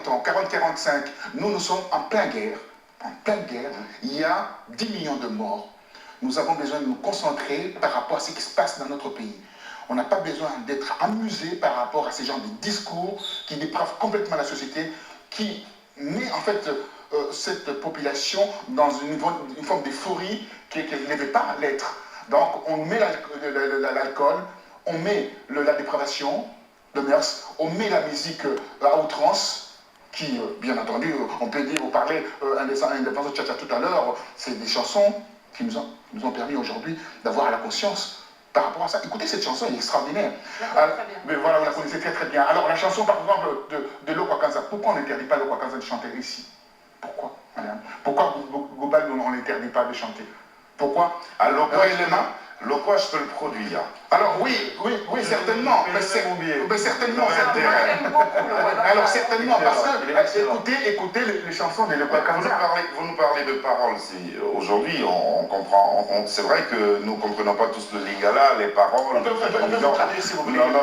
40 ans, 40-45, nous sommes en pleine guerre. En pleine guerre, il y a 10 millions de morts. Nous avons besoin de nous concentrer par rapport à ce qui se passe dans notre pays. On n'a pas besoin d'être amusé par rapport à ces genres de discours qui dépravent complètement la société, qui met en fait cette population dans une forme d'euphorie qu'elle ne devait pas l'être. Donc on met l'alcool, on met la dépravation de mœurs, on met la musique à outrance, qui, bien entendu, on peut dire, vous parlez indépendance de Tcha-Tcha tout à l'heure, c'est des chansons qui nous ont permis aujourd'hui d'avoir la conscience par rapport à ça. Écoutez, cette chanson, elle est extraordinaire. Mais voilà, vous la connaissez très très bien. Alors, la chanson, par exemple, de Lokwa Kanza, pourquoi on n'interdit pas Lokwa Kanza de chanter ici? Pourquoi, madame? Pourquoi Global, on n'interdit pas de chanter? Pourquoi? Alors, Lokwa, je te le produis. Hein. Alors, oui, certainement. Mais certainement. Alors, certainement, parce que, écoutez les chansons de Lokwa Kanza. Vous nous parlez de paroles. Aujourd'hui, on comprend. C'est vrai que nous ne comprenons pas tous le lingala, les paroles. On peut vous traduire si vous voulez. Non,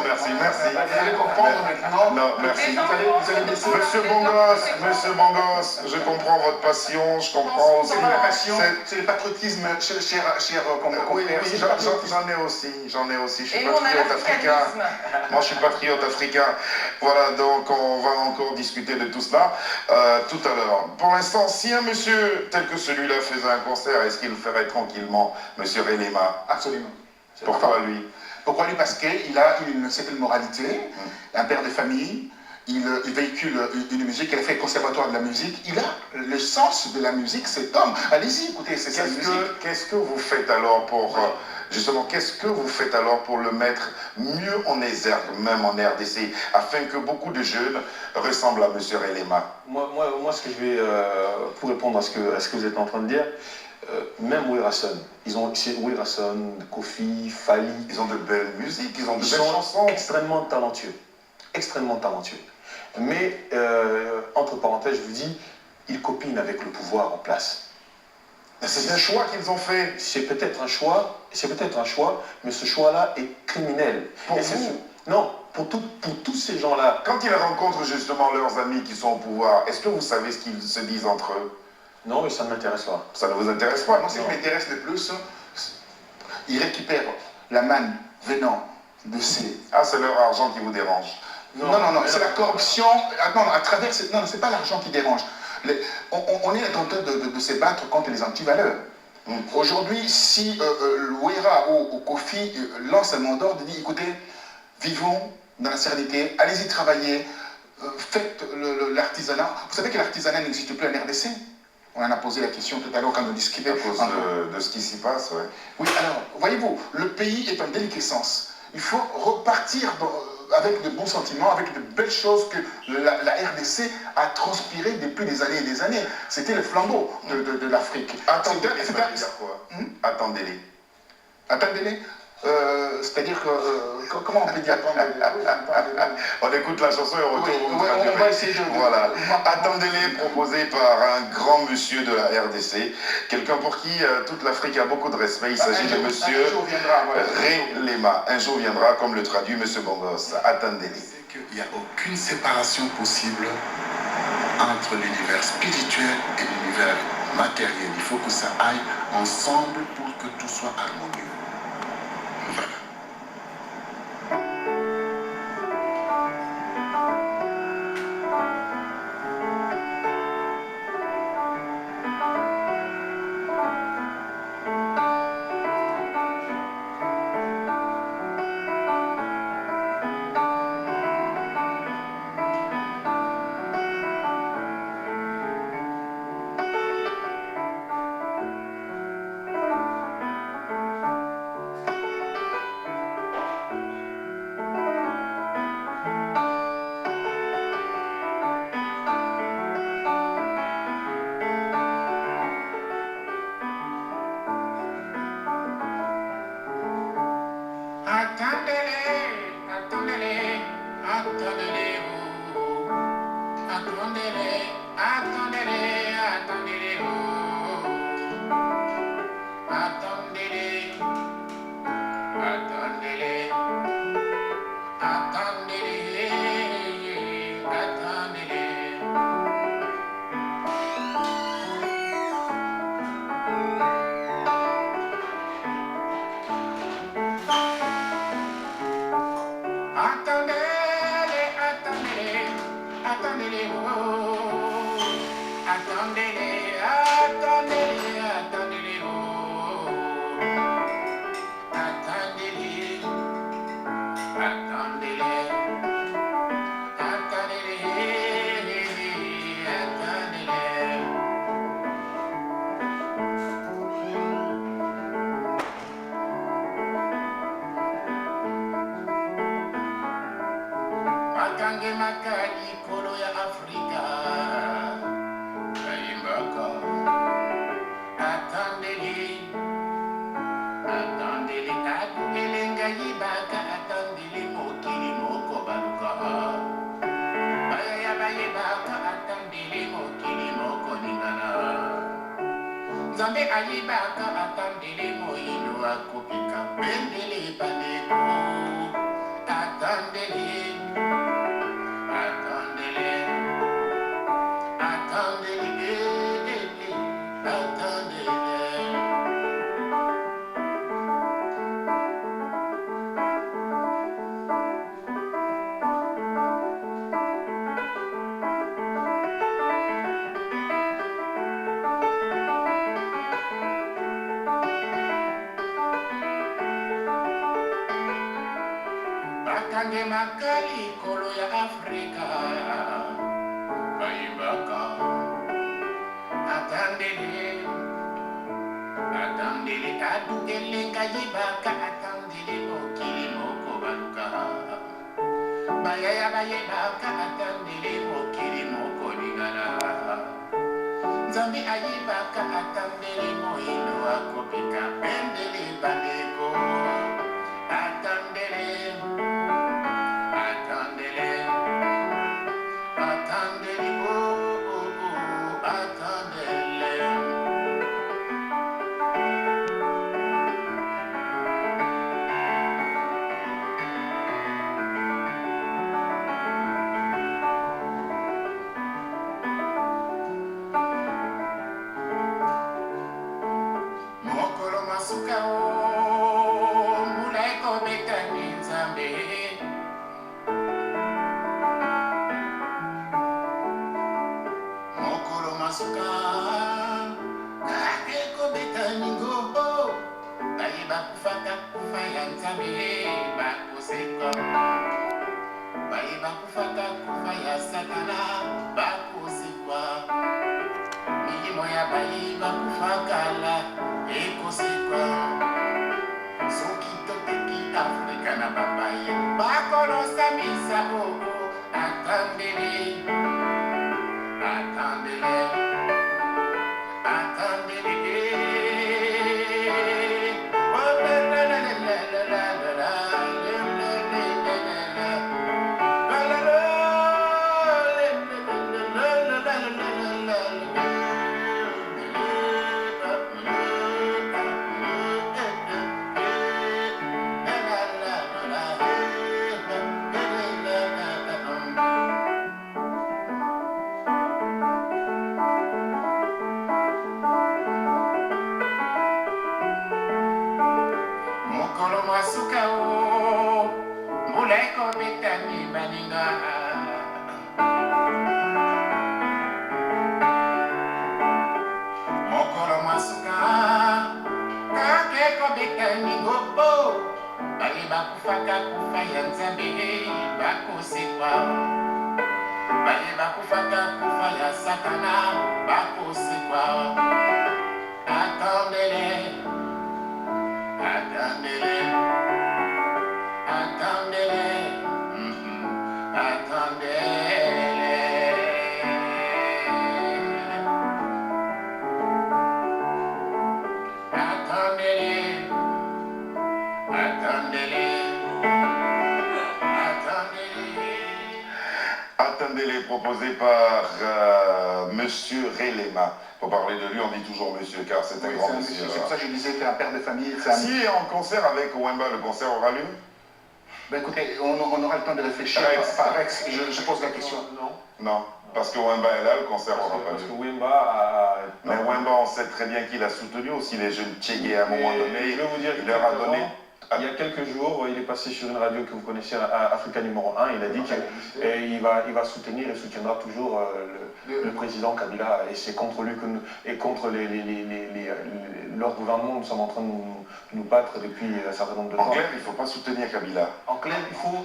merci. Vous allez comprendre maintenant. Non, merci. Vous allez baisser. Monsieur Bongos, je comprends votre passion, je comprends aussi. C'est la passion, c'est le patriotisme, cher oui, j'en ai aussi. Je suis patriote africain. Moi, je suis patriote africain. Voilà, donc on va encore discuter de tout cela tout à l'heure. Pour l'instant, si un monsieur tel que celui-là faisait un concert, est-ce qu'il le ferait tranquillement, monsieur Relema? Absolument. Pourquoi lui? Pourquoi lui? Parce qu'il a une certaine moralité, un père de famille. Il véhicule une musique, il a fait le conservatoire de la musique, il a le sens de la musique, cet homme. Allez-y, écoutez, c'est sa musique. Qu'est-ce que vous faites alors pour, justement, qu'est-ce que vous faites alors pour le mettre mieux en exergue, même en RDC, afin que beaucoup de jeunes ressemblent à M. Relema? Moi, ce que je vais, pour répondre à ce que vous êtes en train de dire, même Werason, Werason, Kofi, Fali, ils ont de belles musiques, ils ont de belles chansons. Extrêmement talentueux. Mais, entre parenthèses, je vous dis, ils copinent avec le pouvoir en place. C'est un choix qu'ils ont fait. C'est peut-être un choix, mais ce choix-là est criminel. Pour vous? Non, pour tous ces gens-là. Quand ils rencontrent justement leurs amis qui sont au pouvoir, est-ce que vous savez ce qu'ils se disent entre eux? Non, mais ça ne m'intéresse pas. Ça ne vous intéresse pas? Moi, ce qui m'intéresse le plus, ils récupèrent la manne venant de ces... Ah, c'est leur argent qui vous dérange? Non, c'est la corruption. À travers. Non, c'est pas l'argent qui dérange. On est en train de se battre contre les antivaleurs. Aujourd'hui, si Wera ou Kofi lance un mot d'ordre, dit écoutez, vivons dans la sérénité, allez-y travailler, faites l'artisanat. Vous savez que l'artisanat n'existe plus en RDC? On en a posé la question tout à l'heure quand on discutait. À cause de ce qui s'y passe, oui. Oui, alors, voyez-vous, le pays est en déliquescence. Il faut repartir avec de bons sentiments, avec de belles choses que la RDC a transpiré depuis des années et des années. C'était le flambeau de l'Afrique. Attendez-les, ça veut dire quoi? Attendez-les. Attendez-les. C'est-à-dire que... comment on peut dire on écoute la chanson et on retourne. Oui, on va essayer de... Voilà. Attendez-les, proposé par un grand monsieur de la RDC, quelqu'un pour qui toute l'Afrique a beaucoup de respect. Il s'agit de monsieur Relema. Un jour viendra, comme le traduit monsieur Bongos. Attendez-les. Il n'y a aucune séparation possible entre l'univers spirituel et l'univers matériel. Il faut que ça aille ensemble pour que tout soit harmonieux. Voilà. Attendez-les. attendez-les, oh, attendez-les, attendez-les, attendez-les, oh, attendez-les, attendez-les, attendez-les, attendez-les. Makange makali kolo ya Afrika, Kaimbaka, attendez-les, attendez-les, attendez-les, Ngayibaka, attendez-les, mokili moko baluka, Bayaya bayebaka, attendez-les, mokili moko ningana, Nzambe ayibaka, attendez-les, moyindo akopika, pendele bandeko, attendez-les. Makange makali kolo ya Afrika, Kaimbaka, attendez-les, attendez-les, adugele ngayibaka, attendez-les, mokili moko baluka, bayaya bayebaka, attendez-les, mokili moko ningana, Nzambe ayibaka, attendez-les, moyindo akopika, pendele bandeko, attendez-les. Mokolo masuka o muleko betani Nzambe. Mokolo masuka kakeko betani ngobo. Bayeba kufaka kufa ya Nzambe bakoseka. Bayeba kufaka kufa ya Satana bakosekwa. Milimo ya bayeba kufakala ekosekwa. Soki topeki Afrika na babaye bakolosa misa oo. Attendez-les, attendez-les, attendez-les. Oh la la la la la la la la Mokolo masuka o muleko betani baninga. Mokolo masuka kakeko betani ngobo. Bayeba kufaka kufa ya Nzambe bakosekwa. Bayeba kufaka kufa ya Satana bakosekwa. Attendez-les, attendez-les, attendez-les, attendez-les. Attendez-les, attendez-les, attendez-les. Attendez-les, proposé par Monsieur Relema. Pour parler de lui, on dit toujours monsieur, car c'est un grand monsieur. C'est pour ça que je disais qu'un père de famille... Si en concert avec Wemba, le concert aura lieu? Ben écoutez, on aura le temps de réfléchir. Rex, je pose la question. Non, parce que Wemba est là, le concert aura pas lieu. Parce que Wemba a... Mais Wemba, on sait très bien qu'il a soutenu aussi les jeunes Tchégués à un moment donné. Je vais vous dire il leur a donné... Il y a quelques jours, il est passé sur une radio que vous connaissez, Africa numéro 1, il a dit qu'il va soutenir et soutiendra toujours le président Kabila, et c'est contre lui et contre leur gouvernement nous sommes en train de nous battre depuis un certain nombre de temps. En clair, il ne faut pas soutenir Kabila. En clair,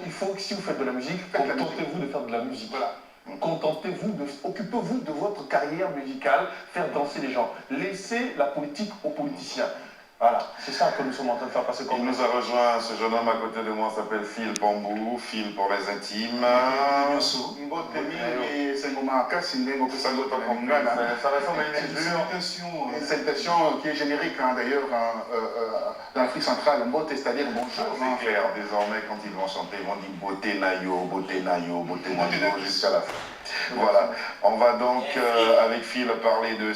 il faut que si vous faites de la musique, contentez-vous de faire de la musique. Voilà. Contentez-vous, occupez-vous de votre carrière musicale, faire danser les gens. Laissez la politique aux politiciens. Voilà, c'est ça que nous sommes en train de faire passer. Il nous a rejoint, ce jeune homme à côté de moi s'appelle Phil Pambou, Phil pour les intimes. Ça ressemble à une salutation qui est générique d'ailleurs dans l'Afrique centrale, Mbote, c'est-à-dire bonjour. C'est clair, désormais quand ils vont chanter, ils vont dire beauté nayo, jusqu'à la fin. Voilà, on va donc avec Phil parler de